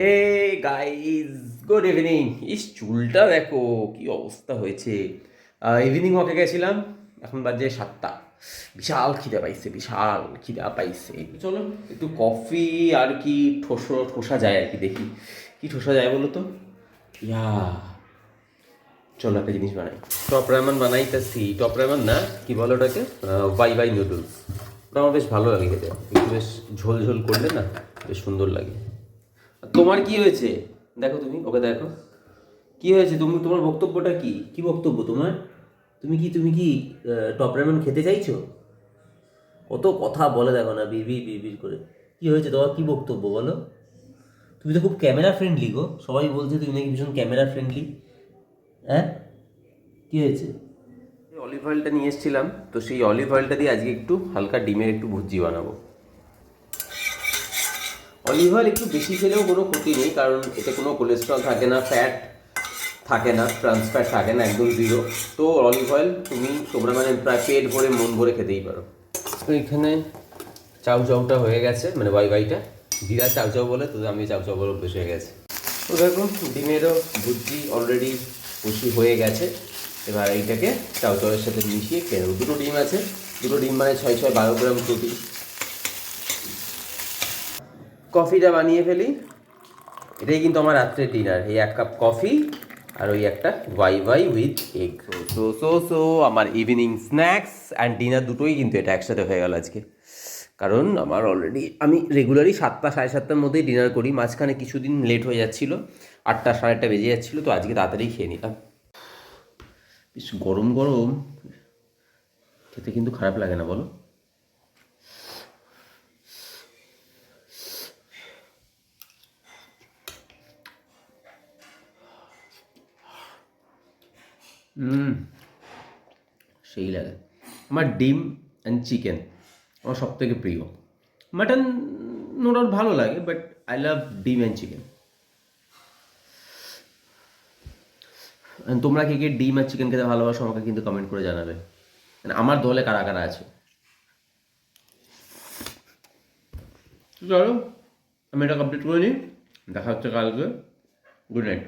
হে guys, good evening. ইস, চুলটা দেখো কি অবস্থা হয়েছে। ইভিনিং ওয়াকে গেছিলাম, এখন বাজে 7টা। বিশাল খিদে পাইছে, বিশাল খিদা পাইছে। চলো একটু কফি আর কি ঠোসা যায় আর কি, দেখি কি ঠোসা যায় বলো তো। ইয়া, চলো একটা জিনিস বানাই। টপ রায়মান বানাইতেছি। টপ রায়মান না, কি বলো ওটাকে, ওয়াই ওয়াই নুডলস। ওটা আমার বেশ ভালো লাগে খেতে, একটু বেশ ঝোল ঝোল করলে না বেশ সুন্দর লাগে। তোমার কি হয়েছে? দেখো, তুমি ওকে দেখো, কি হয়েছে? তোমার বক্তব্যটা কি? কি বক্তব্য তোমার? তুমি কি টপ রামেন খেতে চাইছো? কত কথা বলে দেখো না, বিড়বিড় বিড়বিড় করে। কি হয়েছে তোমার, কি বক্তব্য বলো? তুমি তো খুব ক্যামেরা ফ্রেন্ডলি গো, সবাই বলছে তুমি নাকি ভীষণ ক্যামেরা ফ্রেন্ডলি। হ্যাঁ, কি হয়েছে? অলিভ অয়েলটা নিয়ে এসেছিলাম, তো সেই অলিভ অয়েলটা দিয়ে আজকে একটু হালকা ডিমের একটু ভুজি বানাবো। অলিভ অয়েল একটু বেশি খেলেও কোনো ক্ষতি নেই, কারণ এতে কোনো কোলেস্ট্রল থাকে না, ফ্যাট থাকে না, ট্রান্স ফ্যাট থাকে না, একদম জিরো। তো অলিভ অয়েল তোমরা মানে প্রায় পেট ভরে মন ভরে খেতেই পারো। তো এখানে চাউ চাউটা হয়ে গেছে, মানে ওয়াই ওয়াইটা। জিরা চাউ চাউ বলে, তো আমি চাউ চাউ বলে অভ্যেস হয়ে গেছে। তো দেখুন, ডিমেরও ভুজি অলরেডি কুচি হয়ে গেছে। এবার এইটাকে চাউ চাউয়ের সাথে মিশিয়ে খেয়ে নেবো। দুটো ডিম আছে, দুটো ডিম মানে 6-6-12 গ্রাম প্রোটিন। কফিটা বানিয়ে ফেলি। এটাই কিন্তু আমার রাত্রের ডিনার, এই 1 কাপ কফি আর ওই একটা Wai Wai with egg. So আমার ইভিনিং স্ন্যাক্স অ্যান্ড ডিনার দুটোই কিন্তু এটা একসাথে হয়ে গেল আজকে। কারণ আমি রেগুলারই 7টা 7:30টার মধ্যেই ডিনার করি, মাঝখানে কিছুদিন লেট হয়ে যাচ্ছিলো, 8টা 8:30 বেজে যাচ্ছিলো, তো আজকে তাড়াতাড়ি খেয়ে নিলাম। বেশ গরম গরম খেতে কিন্তু খারাপ লাগে না বলো? সেই লাগে। আমার ডিম অ্যান্ড চিকেন আমার সব থেকে প্রিয়। মাটন নো ডাউট ভালো লাগে, বাট আই লাভ ডিম অ্যান্ড চিকেন। তোমরা কে কে ডিম আর চিকেন খেতে ভালোবাসো আমাকে কিন্তু কমেন্ট করে জানাবে, মানে আমার দলে কারা কারা আছে। চলো আমি এটা কমপ্লিট করে নিই, দেখা হচ্ছে কালকে। Good night.